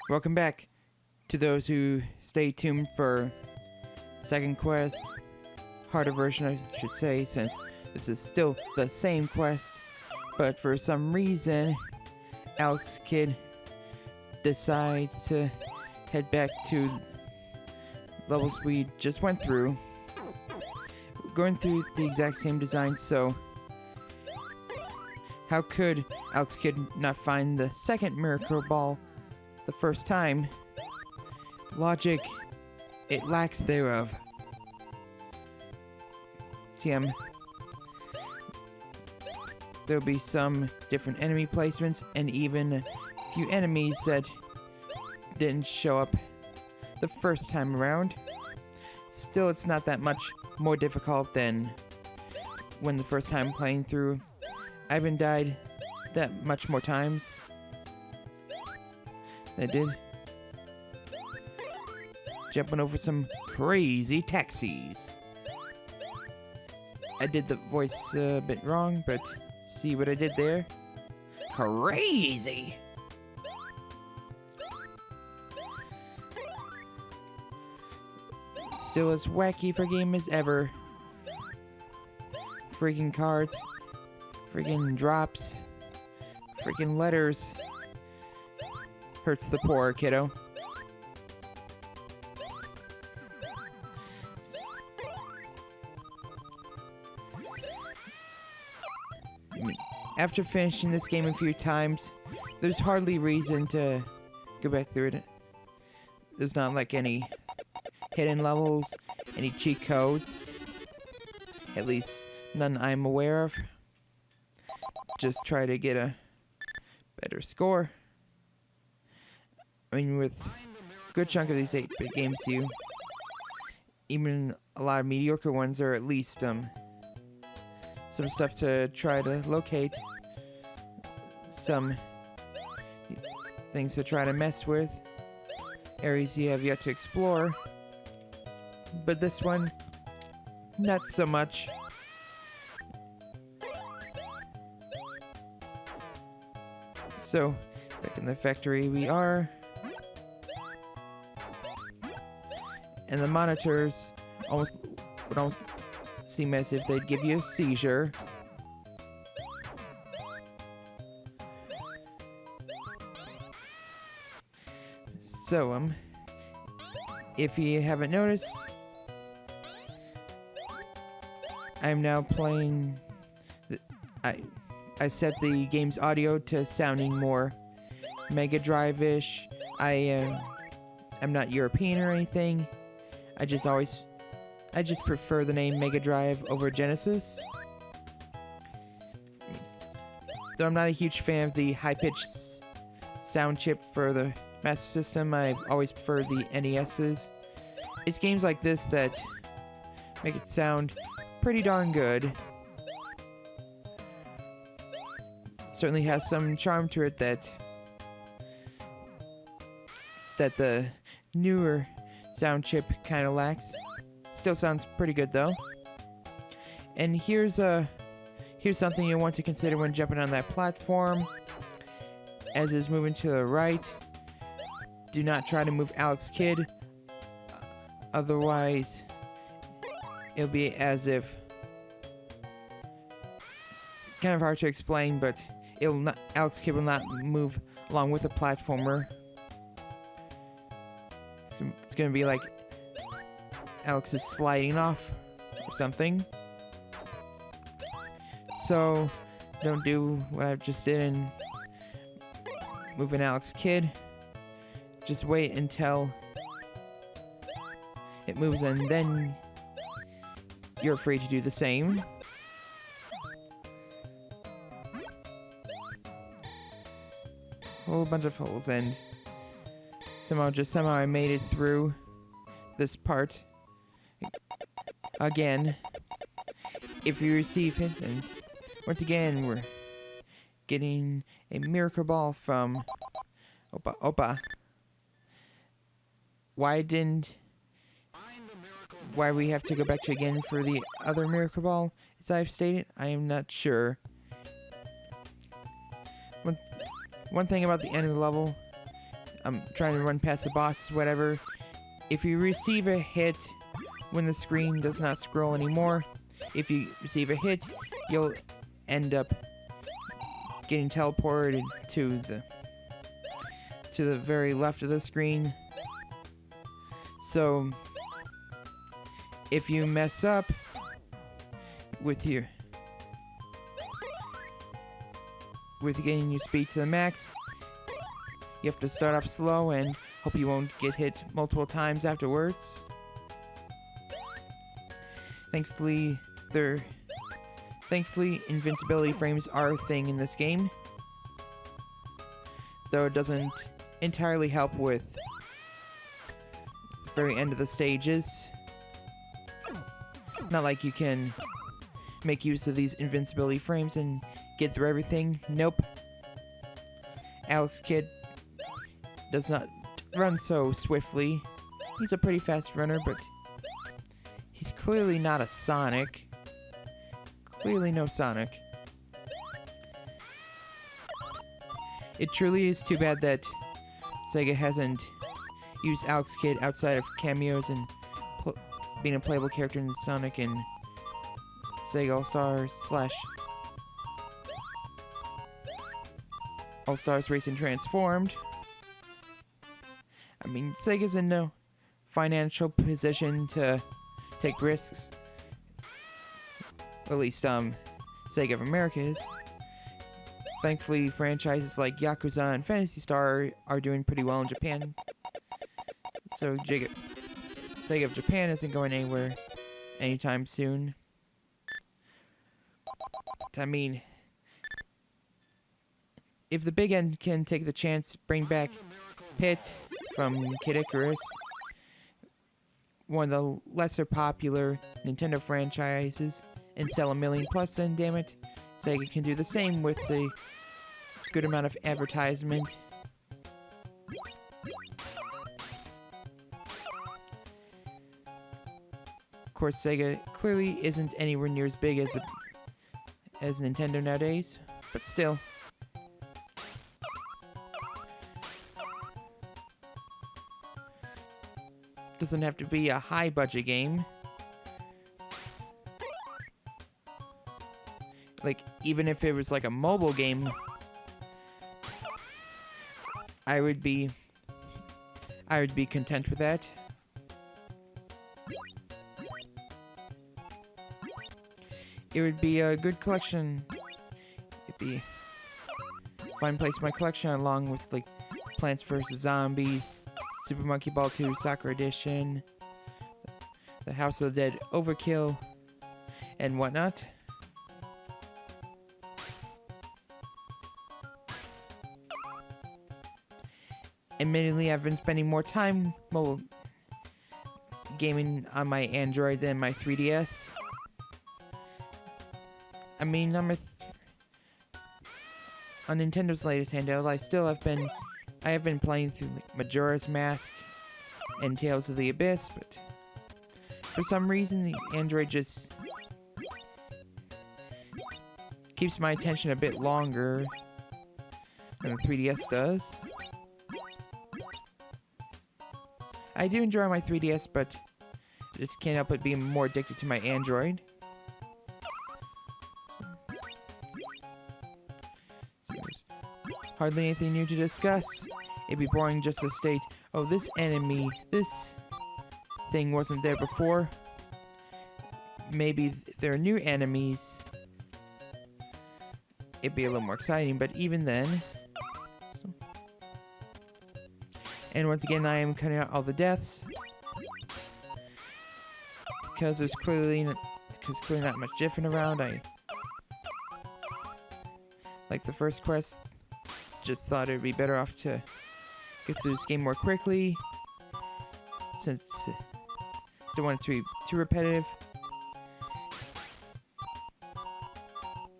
Welcome back to those who stay tuned for second quest, harder version I should say, since this is still the same quest, but for some reason Alex Kidd decides to head back to levels we just went through. We're going through the exact same design, so how could Alex Kidd not find the second Miracle Ball the first time? Logic, it lacks thereof. TM. There'll be some different enemy placements and even a few enemies that didn't show up the first time around. Still, it's not that much more difficult than when the first time playing through. I haven't died that much more times than I did. Jumping over some crazy taxis. I did the voice a bit wrong, but see what I did there? Crazy! Still as wacky for a game as ever. Freaking cards. Freaking drops. Freaking letters. Hurts the poor, kiddo. After finishing this game a few times, there's hardly reason to go back through it. There's not like any hidden levels, any cheat codes. At least none I'm aware of. Just try to get a better score. I mean, with a good chunk of these 8-bit games, even a lot of mediocre ones, are at least some stuff to try to locate, some things to try to mess with, areas you have yet to explore. But this one, not so much. So, back in the factory we are. And the monitors would almost seem as if they'd give you a seizure. So, if you haven't noticed, I'm now playing. I set the game's audio to sounding more Mega Drive-ish. I'm not European or anything. I just prefer the name Mega Drive over Genesis. Though I'm not a huge fan of the high-pitched sound chip for the Master System, I've always preferred the NES's. It's games like this that make it sound pretty darn good. Certainly has some charm to it that the newer sound chip kind of lacks. Still sounds pretty good though. And here's something you'll want to consider when jumping on that platform. As is moving to the right, do not try to move Alex Kidd. Otherwise, it'll be as if, it's kind of hard to explain, but Alex Kidd will not move along with the platformer. It's gonna be like Alex is sliding off or something. So don't do what I just did and move an Alex Kidd. Just wait until it moves and then you're free to do the same. A whole bunch of holes, and somehow I made it through this part again. If you receive hints, and once again we're getting a Miracle Ball from Opa. Why we have to go back to again for the other Miracle Ball, as I've stated, I am not sure. One thing about the end of the level, I'm trying to run past the boss, whatever. If you receive a hit when the screen does not scroll anymore, if you receive a hit, you'll end up getting teleported to the very left of the screen. So if you mess up with getting your speed to the max, you have to start off slow and hope you won't get hit multiple times afterwards. Thankfully, invincibility frames are a thing in this game, though it doesn't entirely help with the very end of the stages. Not like you can make use of these invincibility frames and get through everything. Nope. Alex Kidd does not run so swiftly. He's a pretty fast runner, but he's clearly not a Sonic. Clearly no Sonic. It truly is too bad that Sega hasn't used Alex Kidd outside of cameos and being a playable character in Sonic and Sega All-Stars / All-Stars Racing Transformed. I mean, Sega's in no financial position to take risks. Or at least, Sega of America is. Thankfully, franchises like Yakuza and Phantasy Star are doing pretty well in Japan. So Sega of Japan isn't going anywhere anytime soon. I mean, if the big end can take the chance, bring back Pit from Kid Icarus, one of the lesser popular Nintendo franchises, and sell 1 million plus, then damn it, Sega can do the same with the good amount of advertisement. Of course, Sega clearly isn't anywhere near as big as Nintendo nowadays, but still. Doesn't have to be a high budget game. Like, even if it was like a mobile game, I would be content with that. It would be a good collection. It'd be a fine place in my collection, along with like Plants vs. Zombies, Super Monkey Ball 2 Soccer Edition, the House of the Dead Overkill, and whatnot. Admittedly, I've been spending more time mobile gaming on my Android than my 3DS. I mean, on Nintendo's latest handheld, I have been playing through like Majora's Mask and Tales of the Abyss, but for some reason the Android just keeps my attention a bit longer than the 3DS does. I do enjoy my 3DS, but I just can't help but being more addicted to my Android. So there's hardly anything new to discuss. It'd be boring just to state, oh, this thing wasn't there before. Maybe there are new enemies. It'd be a little more exciting, but even then. And once again, I am cutting out all the deaths, because there's clearly not much different around. I like the first quest. Just thought it'd be better off to get through this game more quickly, since I don't want it to be too repetitive.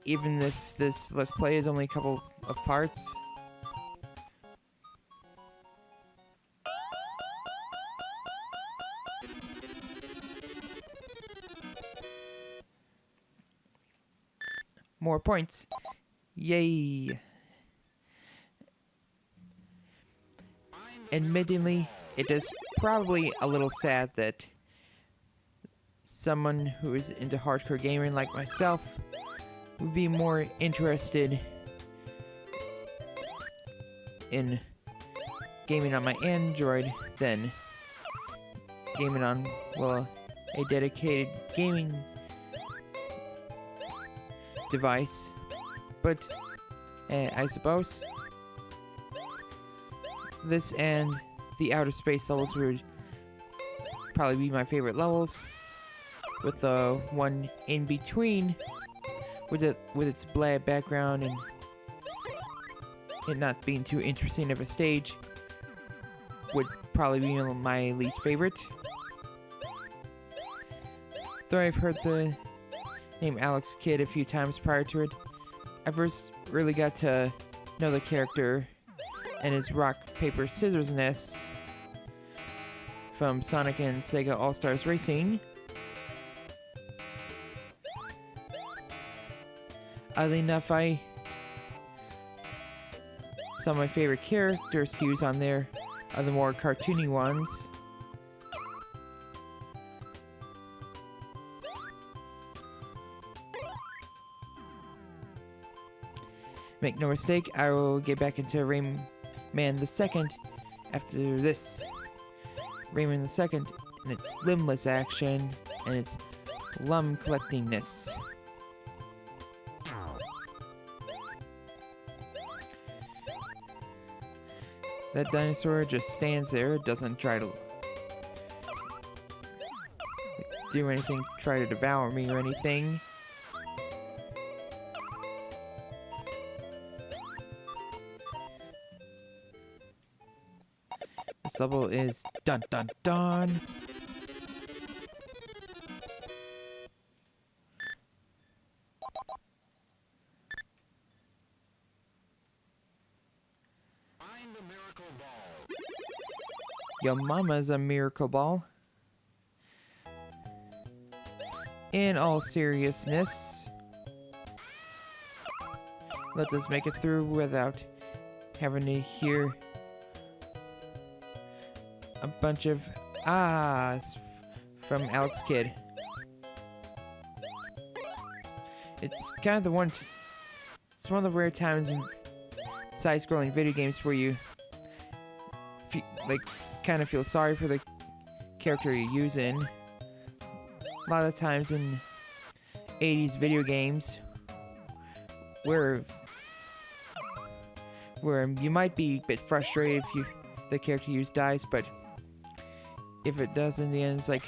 Even if this Let's Play is only a couple of parts. More points. Yay. Admittedly, it is probably a little sad that someone who is into hardcore gaming like myself would be more interested in gaming on my Android than gaming on, well, a dedicated gaming device. But I suppose this and the outer space levels would probably be my favorite levels, with the one in between with its bland background and it not being too interesting of a stage would probably be my least favorite. Though I've heard the name Alex Kidd a few times prior to it, I first really got to know the character and his rock, paper, scissors-ness from Sonic and Sega All-Stars Racing. Oddly enough, some of my favorite characters to use on there are the more cartoony ones. Make no mistake, I will get back into Rayman the Second after this. Rayman the Second and its limbless action and its lum collectingness. That dinosaur just stands there, doesn't try to do anything, try to devour me or anything. This level is dun dun dun. Your mama's a miracle ball. In all seriousness, let us make it through without having to hear a bunch of ahs from Alex Kidd. It's kind of it's one of the rare times in side-scrolling video games where you kind of feel sorry for the character you're using. A lot of times in 80s video games where you might be a bit frustrated if the character you use dies, but if it does in the end, it's like,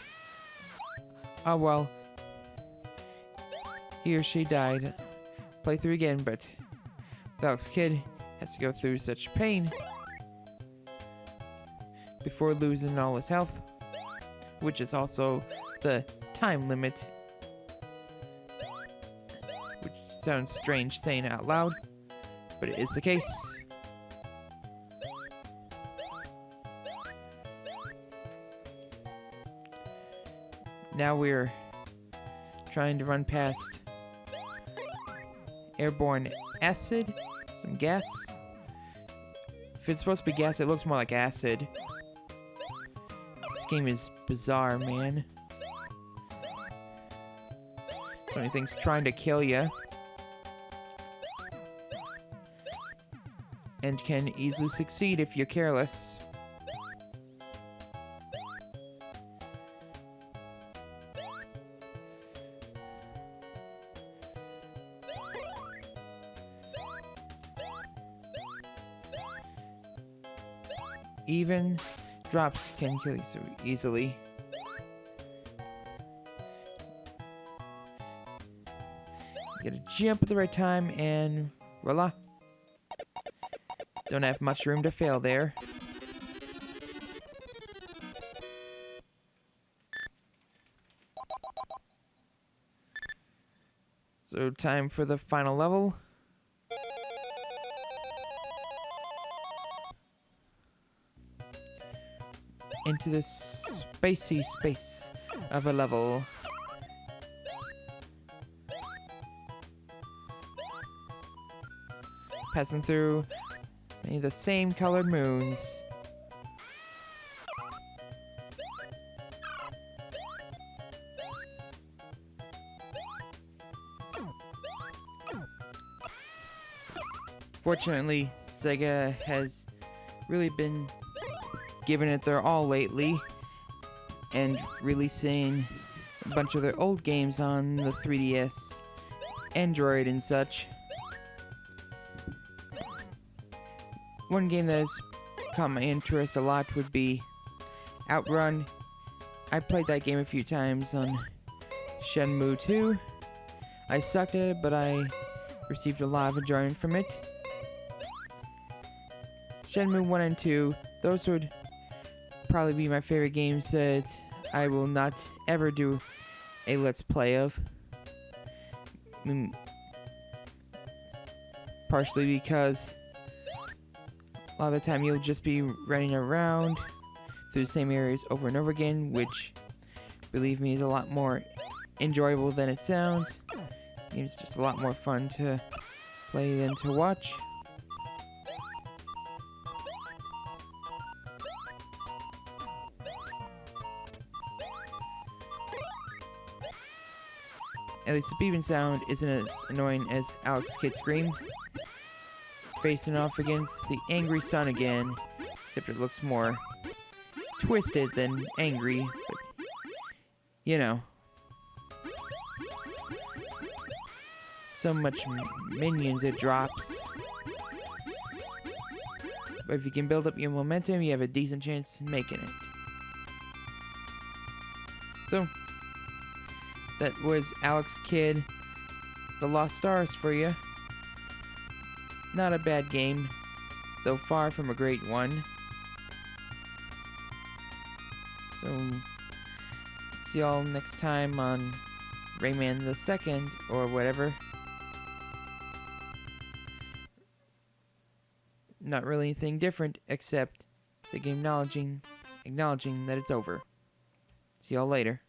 oh well, he or she died. Play through again, but Alex Kidd has to go through such pain before losing all his health, which is also the time limit, which sounds strange saying it out loud, but it is the case. Now we're trying to run past airborne acid, some gas. If it's supposed to be gas, it looks more like acid. This game is bizarre, man. So many things trying to kill you. And can easily succeed if you're careless. Even drops can kill you so easily. You gotta jump at the right time and voila. Don't have much room to fail there. So time for the final level. Into this spacey space of a level. Passing through many of the same colored moons. Fortunately, Sega has really been giving it their all lately and releasing a bunch of their old games on the 3DS, Android, and such. One game that has caught my interest a lot would be Outrun. I played that game a few times on Shenmue 2. I sucked at it, but I received a lot of enjoyment from it. Shenmue 1 and 2, those would probably be my favorite games that I will not ever do a Let's Play of. Partially because a lot of the time you'll just be running around through the same areas over and over again, which, believe me, is a lot more enjoyable than it sounds. It's just a lot more fun to play than to watch. At least the beeping sound isn't as annoying as Alex Kidd scream. Facing off against the angry sun again, except it looks more twisted than angry, but you know. So much minions it drops. But if you can build up your momentum, you have a decent chance of making it. So, that was Alex Kidd, The Lost Stars for you. Not a bad game, though far from a great one. So, see y'all next time on Rayman the Second, or whatever. Not really anything different, except the game acknowledging that it's over. See y'all later.